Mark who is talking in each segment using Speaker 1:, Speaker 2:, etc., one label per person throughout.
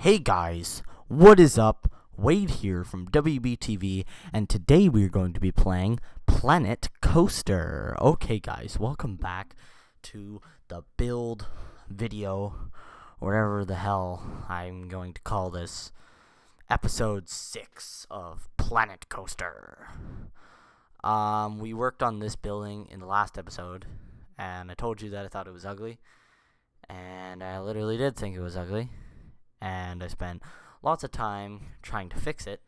Speaker 1: Hey guys, what is up? Wade here from WBTV, and today we're going to be playing Planet Coaster. Okay guys, welcome back to the build video, whatever the hell I'm going to call this, episode 6 of Planet Coaster. We worked on this building in the last episode, and I told you that I thought it was ugly, and I literally did think it was ugly. And I spent lots of time trying to fix it,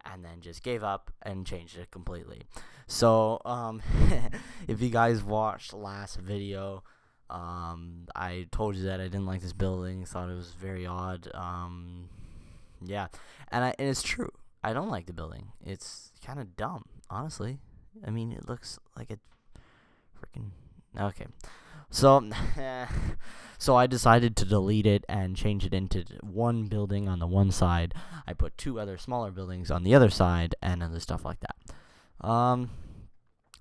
Speaker 1: and then just gave up and changed it completely. So, if you guys watched last video, I told you that I didn't like this building, thought it was very odd. Yeah, and it's true. I don't like the building. It's kind of dumb, honestly. I mean, it looks like a freaking... Okay. So, so I decided to delete it and change it into one building on the one side. I put two other smaller buildings on the other side and other stuff like that.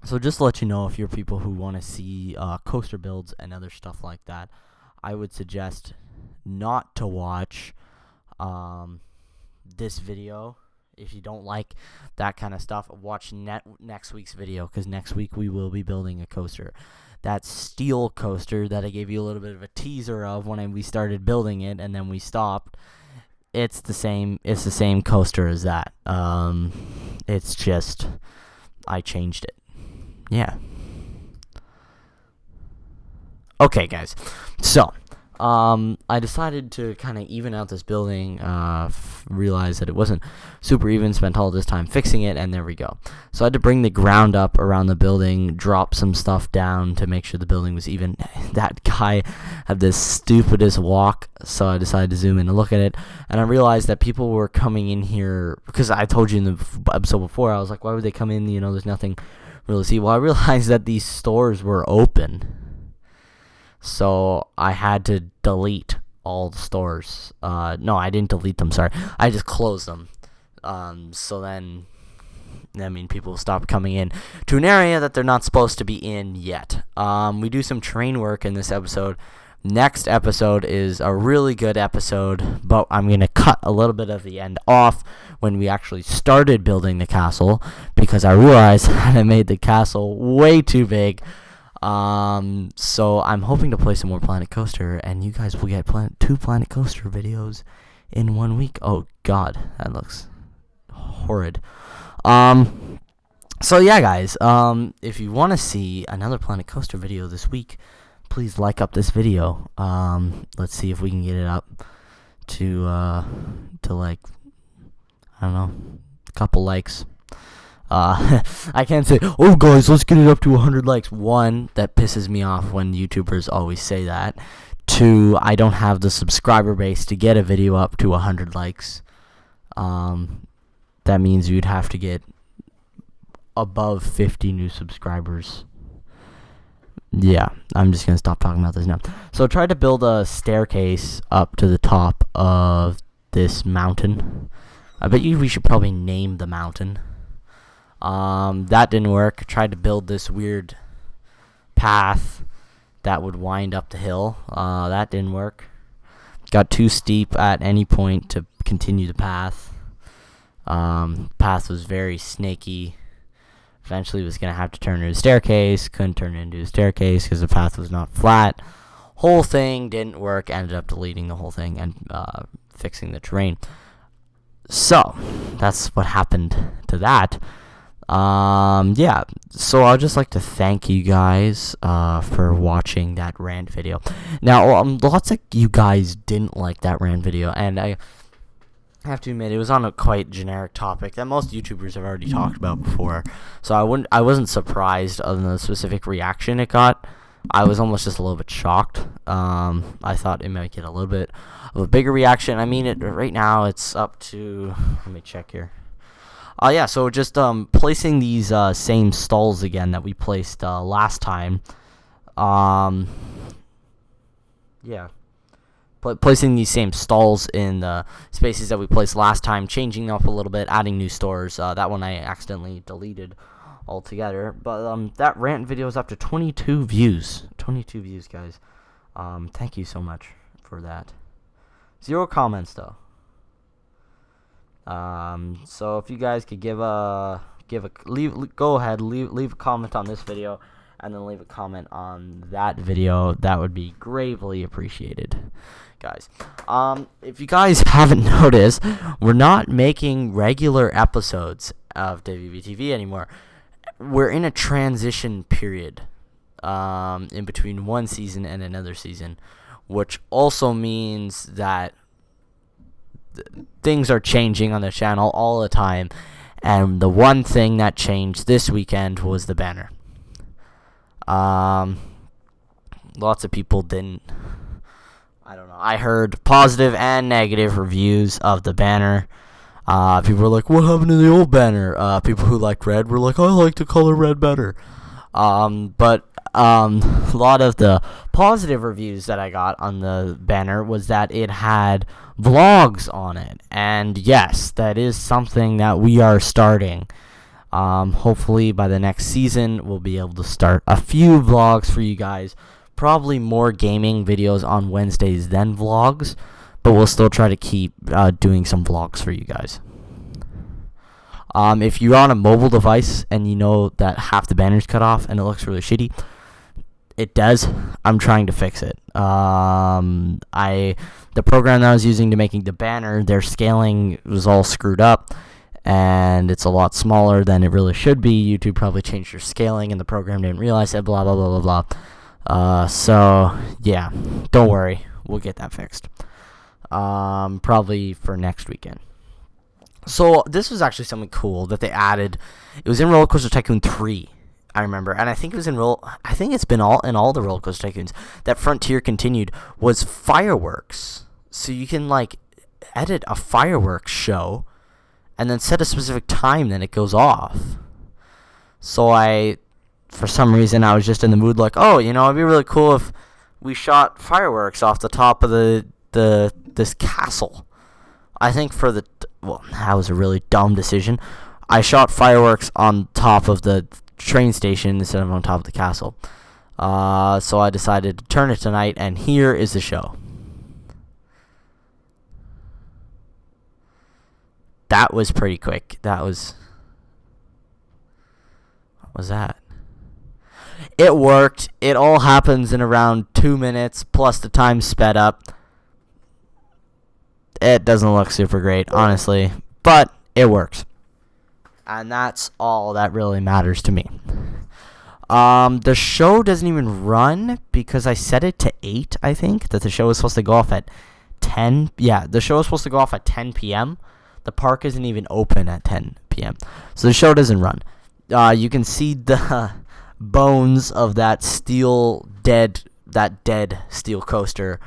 Speaker 1: So just to let you know, if you're people who want to see coaster builds and other stuff like that, I would suggest not to watch this video. If you don't like that kind of stuff, watch next week's video, because next week we will be building a coaster. That steel coaster that I gave you a little bit of a teaser of when we started building it and then we stopped. It's the same coaster as that. It's just I changed it. Yeah. Okay, guys. So, I decided to kind of even out this building, realize that it wasn't super even, spent all this time fixing it, and there we go. So I had to bring the ground up around the building, drop some stuff down to make sure the building was even. That guy had this stupidest walk, so I decided to zoom in and look at it, and I realized that people were coming in here, because I told you in the episode before, I was like, why would they come in, there's nothing really to see. Well, I realized that these stores were open. So I had to delete all the stores. No, I didn't delete them, sorry. I just closed them. So then, people stopped coming in to an area that they're not supposed to be in yet. We do some train work in this episode. Next episode is a really good episode, but I'm going to cut a little bit of the end off when we actually started building the castle, because I realized that I made the castle way too big. So I'm hoping to play some more Planet Coaster, and you guys will get two Planet Coaster videos in 1 week. Oh god, that looks horrid. So yeah, guys, if you want to see another Planet Coaster video this week, please like up this video. Let's see if we can get it up to like, I don't know, a couple likes. I can't say, oh guys, let's get it up to 100 likes. One, that pisses me off when YouTubers always say that. Two, I don't have the subscriber base to get a video up to 100 likes. That means you'd have to get above 50 new subscribers. Yeah, I'm just going to stop talking about this now. So I tried to build a staircase up to the top of this mountain. I bet you we should probably name the mountain. That didn't work. Tried to build this weird path that would wind up the hill. That didn't work. Got too steep at any point to continue the path. Path was very snaky. Eventually was going to have to turn into a staircase. Couldn't turn it into a staircase because the path was not flat. Whole thing didn't work. Ended up deleting the whole thing and fixing the terrain. So, that's what happened to that. Yeah, so I'd just like to thank you guys, for watching that rant video. Now, lots of you guys didn't like that rant video, and I have to admit, it was on a quite generic topic that most YouTubers have already talked about before, so I wasn't surprised on the specific reaction it got. I was almost just a little bit shocked. I thought it might get a little bit of a bigger reaction. I mean, right now, it's up to, let me check here. Yeah, so just placing these same stalls again that we placed last time. Yeah. Placing these same stalls in the spaces that we placed last time, changing them up a little bit, adding new stores. That one I accidentally deleted altogether. But that rant video is up to 22 views. 22 views, guys. Thank you so much for that. 0 comments though. So if you guys could go ahead, leave a comment on this video, and then leave a comment on that video. That would be gravely appreciated, guys. If you guys haven't noticed, we're not making regular episodes of WBTV anymore. We're in a transition period, in between one season and another season, which also means that things are changing on the channel all the time, and the one thing that changed this weekend was the banner. Lots of people didn't. I don't know. I heard positive and negative reviews of the banner. People were like, "What happened to the old banner?" People who liked red were like, "I like the color red better." But a lot of the positive reviews that I got on the banner was that it had vlogs on it, and yes, that is something that we are starting. Hopefully by the next season we'll be able to start a few vlogs for you guys, probably more gaming videos on Wednesdays than vlogs, but we'll still try to keep doing some vlogs for you guys. If you're on a mobile device and you know that half the banner's cut off and it looks really shitty, it does. I'm trying to fix it. The program that I was using to making the banner, their scaling was all screwed up, and it's a lot smaller than it really should be. YouTube probably changed their scaling, and the program didn't realize it. Blah blah blah blah blah. So yeah, don't worry, we'll get that fixed. Probably for next weekend. So this was actually something cool that they added. It was in Roller Coaster Tycoon 3. I remember, and I think it was I think it's been in all the Roller Coaster Tycoons that Frontier continued, was fireworks. So you can like edit a fireworks show, and then set a specific time, then it goes off. So for some reason, I was just in the mood like, oh, you know, it'd be really cool if we shot fireworks off the top of this castle. I think that was a really dumb decision. I shot fireworks on top of the train station instead of on top of the castle. So I decided to turn it tonight, and here is the show. That was pretty quick. What was that? It worked. It all happens in around 2 minutes, plus the time sped up. It doesn't look super great, honestly, but it works. And that's all that really matters to me. The show doesn't even run because I set it to 8, I think, that the show is supposed to go off at 10. Yeah, the show is supposed to go off at 10 p.m. The park isn't even open at 10 p.m. So the show doesn't run. You can see the bones of that dead steel coaster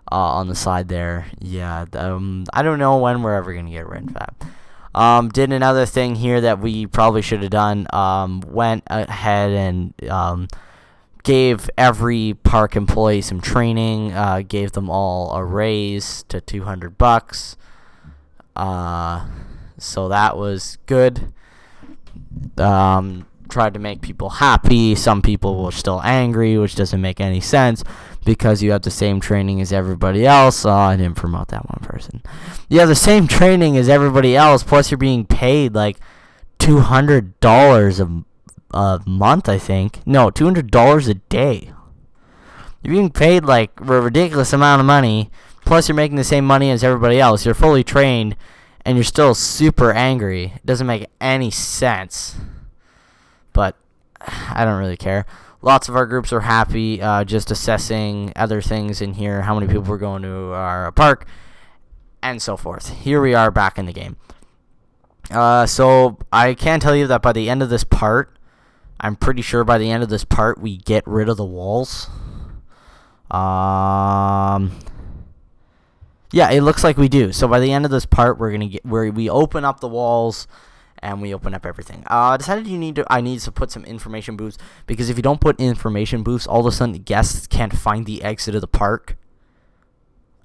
Speaker 1: on the side there. Yeah, I don't know when we're ever going to get rid of that. Did another thing here that we probably should have done. Went ahead and gave every park employee some training. Gave them all a raise to $200. So that was good. Tried to make people happy. Some people were still angry, which doesn't make any sense because you have the same training as everybody else. I didn't promote that one person. You have the same training as everybody else, plus you're being paid like $200 a month, I think. No, $200 a day. You're being paid like a ridiculous amount of money, plus you're making the same money as everybody else. You're fully trained, and you're still super angry. It doesn't make any sense. But I don't really care. Lots of our groups are happy, just assessing other things in here, how many people were going to our park, and so forth. Here we are back in the game. So I can tell you that by the end of this part, I'm pretty sure by the end of this part, we get rid of the walls. Yeah, it looks like we do. So by the end of this part, we open up the walls. And we open up everything. I decided I need to put some information booths, because if you don't put information booths, all of a sudden guests can't find the exit of the park.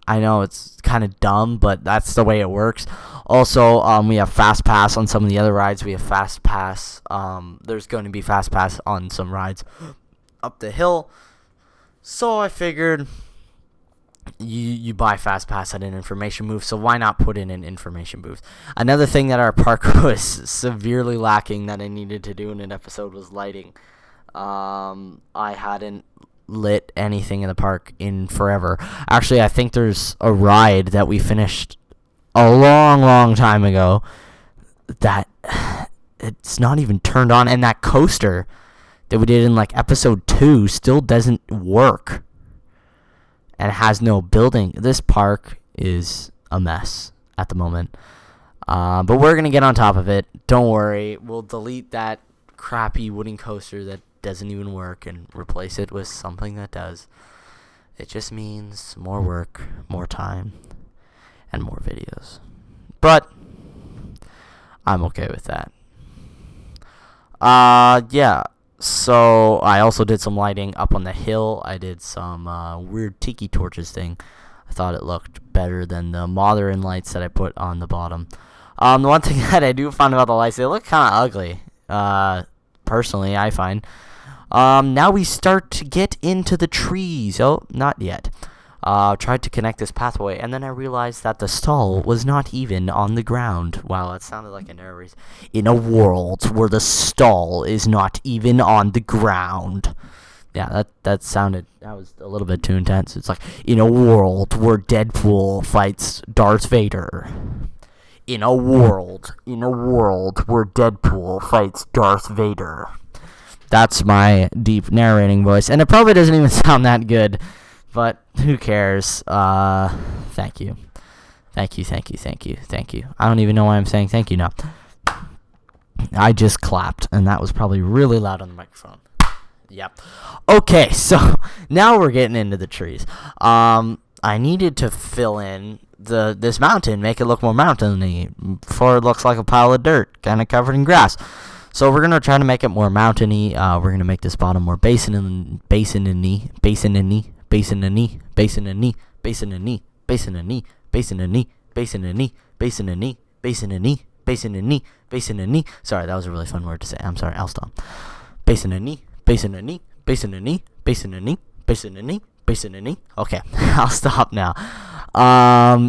Speaker 1: I know it's kind of dumb, but that's the way it works. Also, we have Fast Pass on some of the other rides. We have Fast Pass. There's going to be Fast Pass on some rides up the hill. So I figured you buy fast pass at an information booth, so why not put in an information booth? Another thing that our park was severely lacking that I needed to do in an episode was lighting. I hadn't lit anything in the park in forever. Actually, I think there's a ride that we finished a long time ago that it's not even turned on, and that coaster that we did in like episode 2 still doesn't work and has no building. This park is a mess at the moment, but we're gonna get on top of it. Don't worry, we'll delete that crappy wooden coaster that doesn't even work and replace it with something that does. It just means more work, more time, and more videos, but I'm okay with that. Yeah, so I also did some lighting up on the hill. I did some weird tiki torches thing. I thought it looked better than the modern lights that I put on the bottom. The one thing that I do find about the lights, they look kind of ugly, personally, I find. Now we start to get into the trees. Oh, not yet. Tried to connect this pathway, and then I realized that the stall was not even on the ground. Wow, that sounded like an error. In a world where the stall is not even on the ground. Yeah, that was a little bit too intense. It's like, in a world where Deadpool fights Darth Vader. In a world where Deadpool fights Darth Vader. That's my deep narrating voice, and it probably doesn't even sound that good. But who cares? Thank you. Thank you. I don't even know why I'm saying thank you now. I just clapped, and that was probably really loud on the microphone. Yep. Okay, so now we're getting into the trees. I needed to fill in this mountain, make it look more mountainy, before it looks like a pile of dirt, kind of covered in grass. So we're gonna try to make it more mountainy. We're gonna make this bottom more basin-y. Sorry, that was a really fun word to say. I'm sorry, I'll stop. Okay, I'll stop now.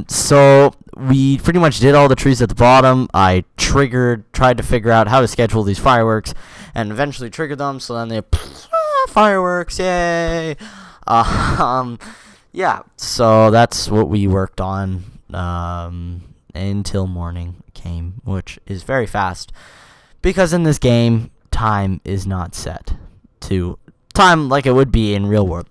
Speaker 1: So we pretty much did all the trees at the bottom. I tried to figure out how to schedule these fireworks, and eventually triggered them. So then they fireworks, yay! Yeah. So that's what we worked on until morning came, which is very fast because in this game time is not set to time like it would be in real world.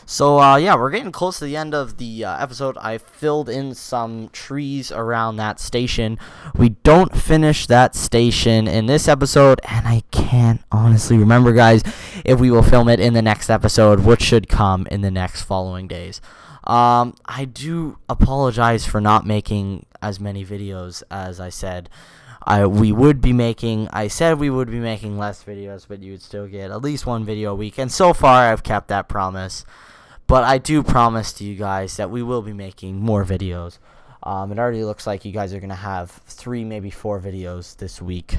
Speaker 1: So, yeah, we're getting close to the end of the episode. I filled in some trees around that station. We don't finish that station in this episode, and I can't honestly remember, guys, if we will film it in the next episode, which should come in the next following days. I do apologize for not making as many videos as I said. I said we would be making less videos, but you would still get at least one video a week, and so far I've kept that promise. But I do promise to you guys that we will be making more videos. It already looks like you guys are going to have 3, maybe 4 videos this week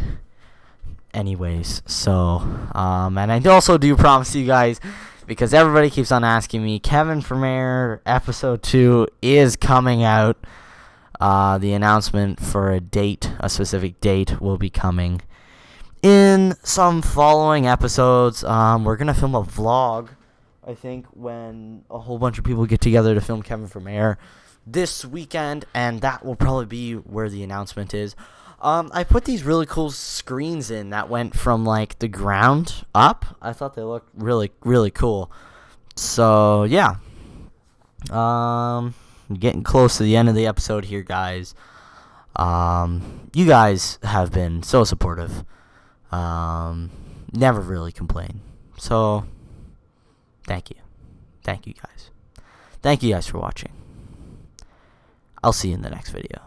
Speaker 1: anyways. So, and I also do promise you guys, because everybody keeps on asking me, Kevin from Air Episode 2 is coming out. The announcement for a specific date, will be coming in some following episodes. We're going to film a vlog, I think, when a whole bunch of people get together to film Kevin from Air this weekend, and that will probably be where the announcement is. I put these really cool screens in that went from, like, the ground up. I thought they looked really, really cool. So, yeah. Getting close to the end of the episode here, guys. You guys have been so supportive. Never really complain. So, thank you. Thank you, guys. Thank you guys for watching. I'll see you in the next video.